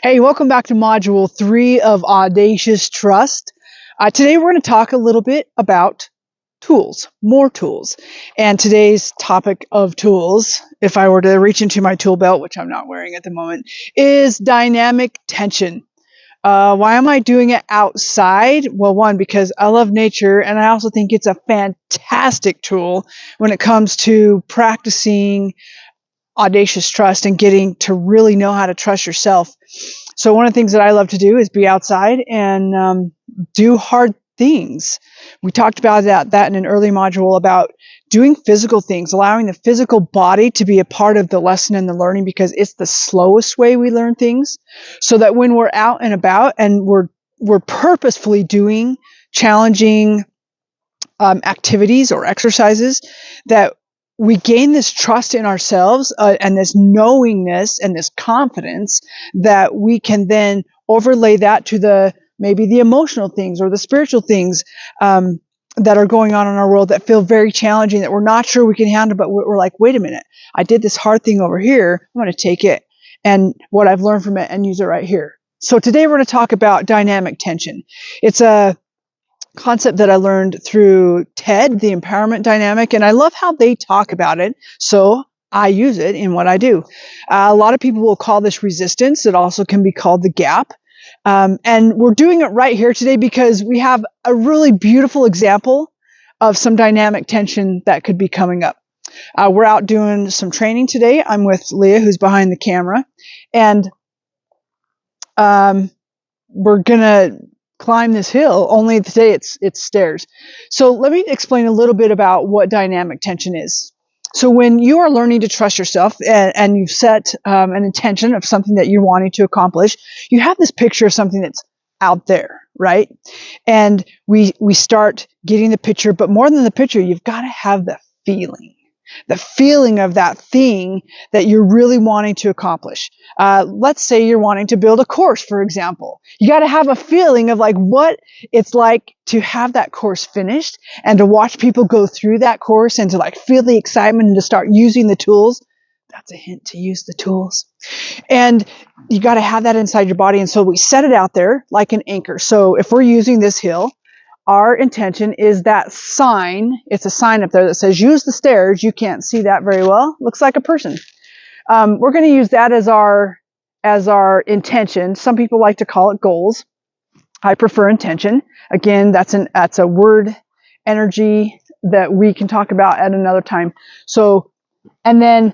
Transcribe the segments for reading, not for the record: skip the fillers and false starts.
Hey, welcome back to Module 3 of Audacious Trust. Today we're going to talk a little bit about tools, more tools. And today's topic of tools, if I were to reach into my tool belt, which I'm not wearing at the moment, is dynamic tension. Why am I doing it outside? Well, one, because I love nature, and I also think it's a fantastic tool when it comes to practicing audacious trust and getting to really know how to trust yourself. So one of the things that I love to do is be outside and do hard things. We talked about that in an early module about doing physical things, allowing the physical body to be a part of the lesson and the learning, because it's the slowest way we learn things. So that when we're out and about and we're purposefully doing challenging activities or exercises, that we gain this trust in ourselves and this knowingness and this confidence that we can then overlay that to maybe the emotional things or the spiritual things that are going on in our world that feel very challenging, that we're not sure we can handle, but we're like, wait a minute, I did this hard thing over here. I'm going to take it and what I've learned from it and use it right here. So today we're going to talk about dynamic tension. It's a concept that I learned through TED, the empowerment dynamic, and I love how they talk about it. So I use it in what I do. A lot of people will call this resistance. It also can be called the gap. And we're doing it right here today because we have a really beautiful example of some dynamic tension that could be coming up. We're out doing some training today. I'm with Leah, who's behind the camera, and we're going to climb this hill, only today it's stairs. So let me explain a little bit about what dynamic tension is. So when you are learning to trust yourself and you've set an intention of something that you're wanting to accomplish, you have this picture of something that's out there, right? And we start getting the picture, but more than the picture, you've got to have the feeling of that thing that you're really wanting to accomplish. Let's say you're wanting to build a course, for example. You got to have a feeling of like what it's like to have that course finished and to watch people go through that course and to like feel the excitement and to start using the tools. That's a hint to use the tools. And you got to have that inside your body. And so we set it out there like an anchor. So if we're using this hill, our intention is that sign. It's a sign up there that says, use the stairs. You can't see that very well. Looks like a person. We're going to use that as our intention. Some people like to call it goals. I prefer intention. Again, that's a word energy that we can talk about at another time. So, and then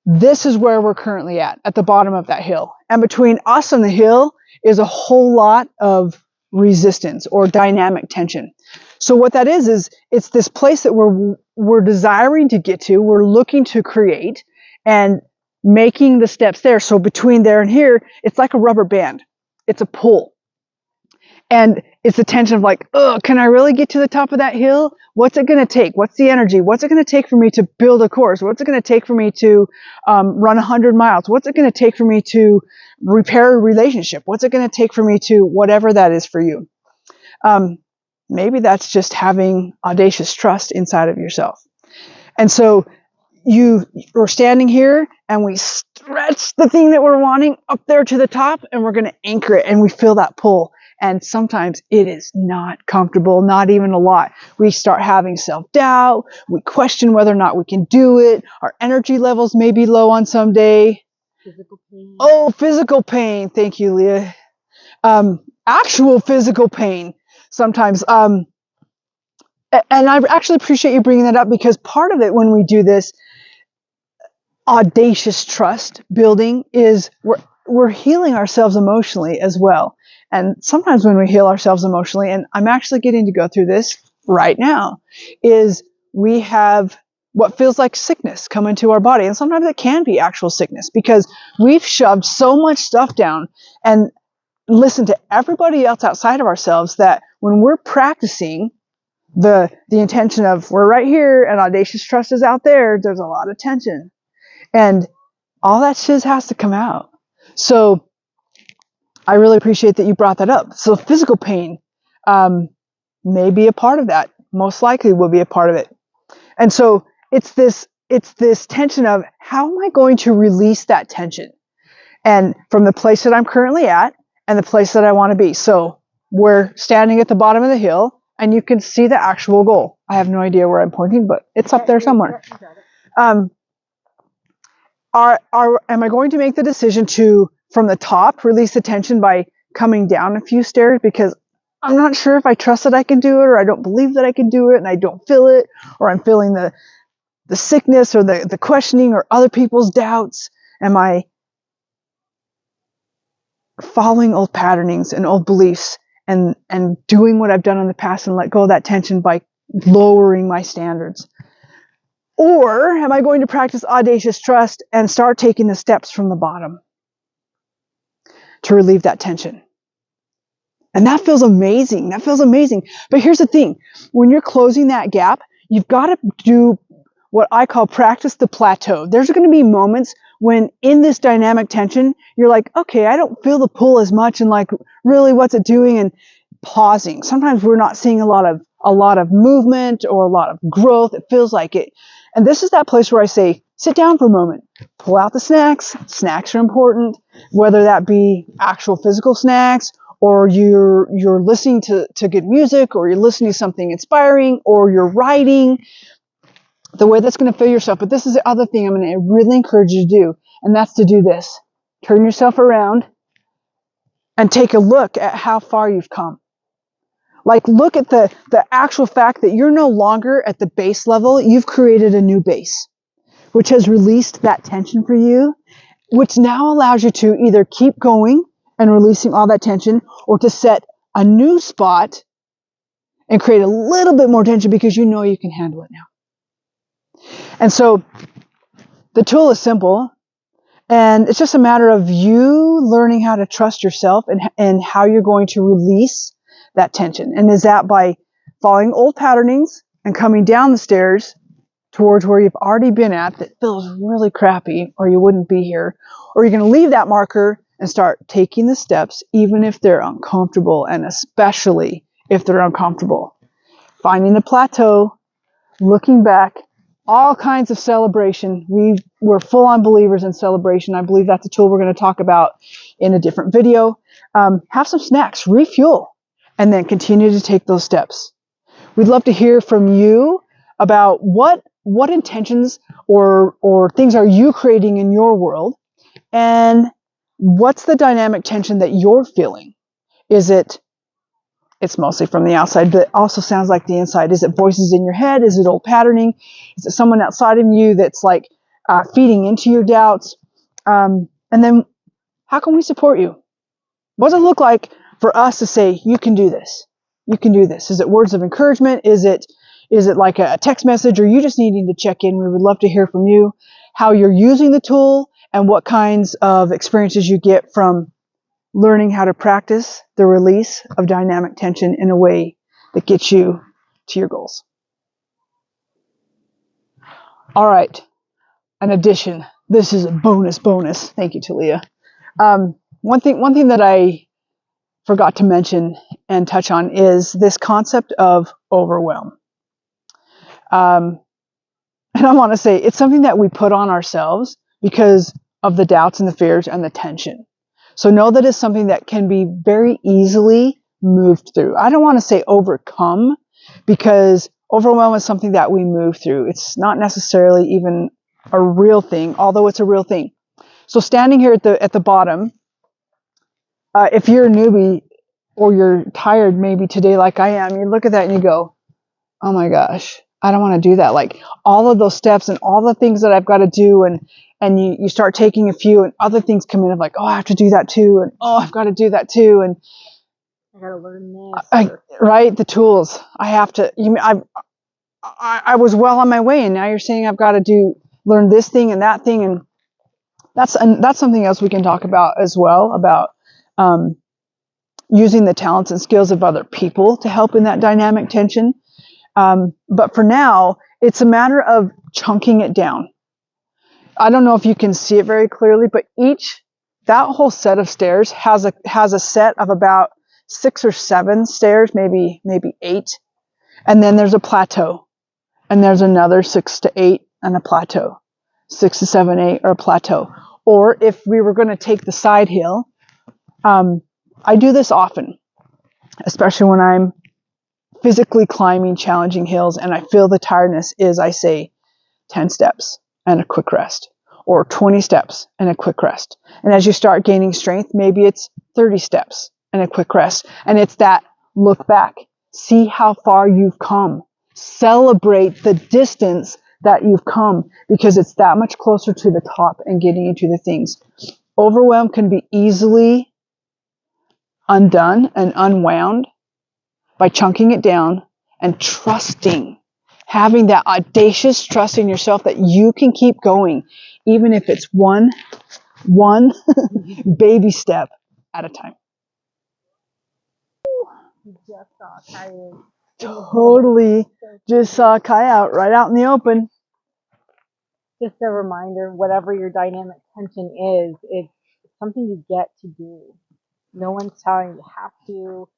this is where we're currently at the bottom of that hill. And between us and the hill is a whole lot of resistance or dynamic tension. So what that is it's this place that we're desiring to get to, we're looking to create and making the steps there. So between there and here, it's like a rubber band. It's a pull. And it's the tension of like, can I really get to the top of that hill? What's it going to take? What's the energy? What's it going to take for me to build a course? What's it going to take for me to run 100 miles? What's it going to take for me to repair a relationship? What's it going to take for me to whatever that is for you? Maybe that's just having audacious trust inside of yourself. And so we're standing here and we stretch the thing that we're wanting up there to the top and we're going to anchor it and we feel that pull. And sometimes it is not comfortable, not even a lot. We start having self-doubt. We question whether or not we can do it. Our energy levels may be low on some day. Physical pain. Oh, physical pain. Thank you, Leah. Actual physical pain sometimes. And I actually appreciate you bringing that up because part of it when we do this audacious trust building is we're healing ourselves emotionally as well. And sometimes when we heal ourselves emotionally, and I'm actually getting to go through this right now, is we have what feels like sickness come into our body. And sometimes it can be actual sickness because we've shoved so much stuff down and listened to everybody else outside of ourselves that when we're practicing the intention of we're right here and audacious trust is out there, there's a lot of tension. And all that shit has to come out. So I really appreciate that you brought that up. So physical pain may be a part of that. Most likely will be a part of it. And so it's this tension of how am I going to release that tension? and from the place that I'm currently at and the place that I want to be. So we're standing at the bottom of the hill, and you can see the actual goal. I have no idea where I'm pointing, but it's up there somewhere. Am I going to make the decision to, from the top, release the tension by coming down a few stairs because I'm not sure if I trust that I can do it, or I don't believe that I can do it and I don't feel it, or I'm feeling the sickness or the questioning or other people's doubts? Am I following old patternings and old beliefs and doing what I've done in the past and let go of that tension by lowering my standards? Or am I going to practice audacious trust and start taking the steps from the bottom to relieve that tension? And that feels amazing. That feels amazing. But here's the thing. When you're closing that gap, you've got to do what I call practice the plateau. There's going to be moments when in this dynamic tension, you're like, okay, I don't feel the pull as much, and like, really, what's it doing? And pausing. Sometimes we're not seeing a lot of movement or a lot of growth. It feels like it. And this is that place where I say, sit down for a moment, pull out the snacks. Snacks are important, whether that be actual physical snacks, or you're listening to good music, or you're listening to something inspiring, or you're writing, the way that's going to fill yourself. But this is the other thing I'm going to really encourage you to do, and that's to do this. Turn yourself around and take a look at how far you've come. Like, look at the actual fact that you're no longer at the base level. You've created a new base, which has released that tension for you, which now allows you to either keep going and releasing all that tension, or to set a new spot and create a little bit more tension because you know you can handle it now. And so the tool is simple, and it's just a matter of you learning how to trust yourself and how you're going to release that tension. And is that by following old patternings and coming down the stairs towards where you've already been at that feels really crappy, or you wouldn't be here, or you're going to leave that marker and start taking the steps, even if they're uncomfortable, and especially if they're uncomfortable. Finding the plateau, looking back, all kinds of celebration. We're full-on believers in celebration. I believe that's a tool we're going to talk about in a different video. Have some snacks, refuel, and then continue to take those steps. We'd love to hear from you about what intentions or things are you creating in your world, and what's the dynamic tension that you're feeling? It's mostly from the outside, but it also sounds like the inside. Is it voices in your head? Is it old patterning? Is it someone outside of you that's like feeding into your doubts? And then how can we support you? What does it look like for us to say, you can do this? You can do this. Is it words of encouragement? Is it like a text message, or you just needing to check in? We would love to hear from you, how you're using the tool, and what kinds of experiences you get from learning how to practice the release of dynamic tension in a way that gets you to your goals. All right, an addition. This is a bonus. Thank you, Talia. One thing that I forgot to mention and touch on is this concept of overwhelm. And I want to say it's something that we put on ourselves because of the doubts and the fears and the tension. So know that it's something that can be very easily moved through. I don't want to say overcome, because overwhelm is something that we move through. It's not necessarily even a real thing, although it's a real thing. So standing here at the bottom, if you're a newbie or you're tired maybe today like I am, you look at that and you go, oh my gosh, I don't want to do that. Like, all of those steps and all the things that I've got to do, and you start taking a few, and other things come in of like, oh, I have to do that too, and oh, I've got to do that too, and I gotta learn this. Right, the tools. I have to. I was well on my way, and now you're saying I've got to learn this thing and that thing, and that's something else we can talk about as well, about using the talents and skills of other people to help in that dynamic tension. But for now, it's a matter of chunking it down. I don't know if you can see it very clearly, but that whole set of stairs has a set of about 6 or 7 stairs, maybe 8. And then there's a plateau. And there's another 6 to 8 and a plateau. 6 to 7, 8, or a plateau. Or if we were going to take the side hill, I do this often, especially when I'm physically climbing challenging hills and I feel the tiredness, is I say 10 steps and a quick rest, or 20 steps and a quick rest. And as you start gaining strength, maybe it's 30 steps and a quick rest. And it's that look back, see how far you've come, celebrate the distance that you've come, because it's that much closer to the top and getting into the things. Overwhelm can be easily undone and unwound by chunking it down and trusting, having that audacious trust in yourself that you can keep going, even if it's one baby step at a time. Just saw tired. Totally just saw Kai out right out in the open. Just a reminder, whatever your dynamic tension is, it's something you get to do. No one's telling you have to.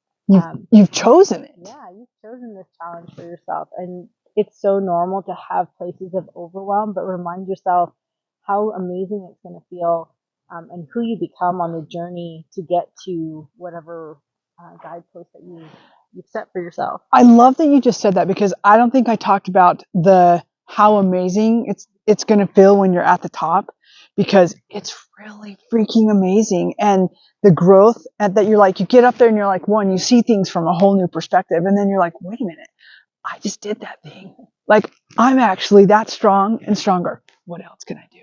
You've chosen it. Yeah, you've chosen this challenge for yourself. And it's so normal to have places of overwhelm, but remind yourself how amazing it's going to feel and who you become on the journey to get to whatever guidepost that you've set for yourself. I love that you just said that, because I don't think I talked about how amazing it's going to feel when you're at the top, because it's really freaking amazing. And the growth that you're like, you get up there and you're like, one, you see things from a whole new perspective. And then you're like, wait a minute, I just did that thing. Like, I'm actually that strong and stronger. What else can I do?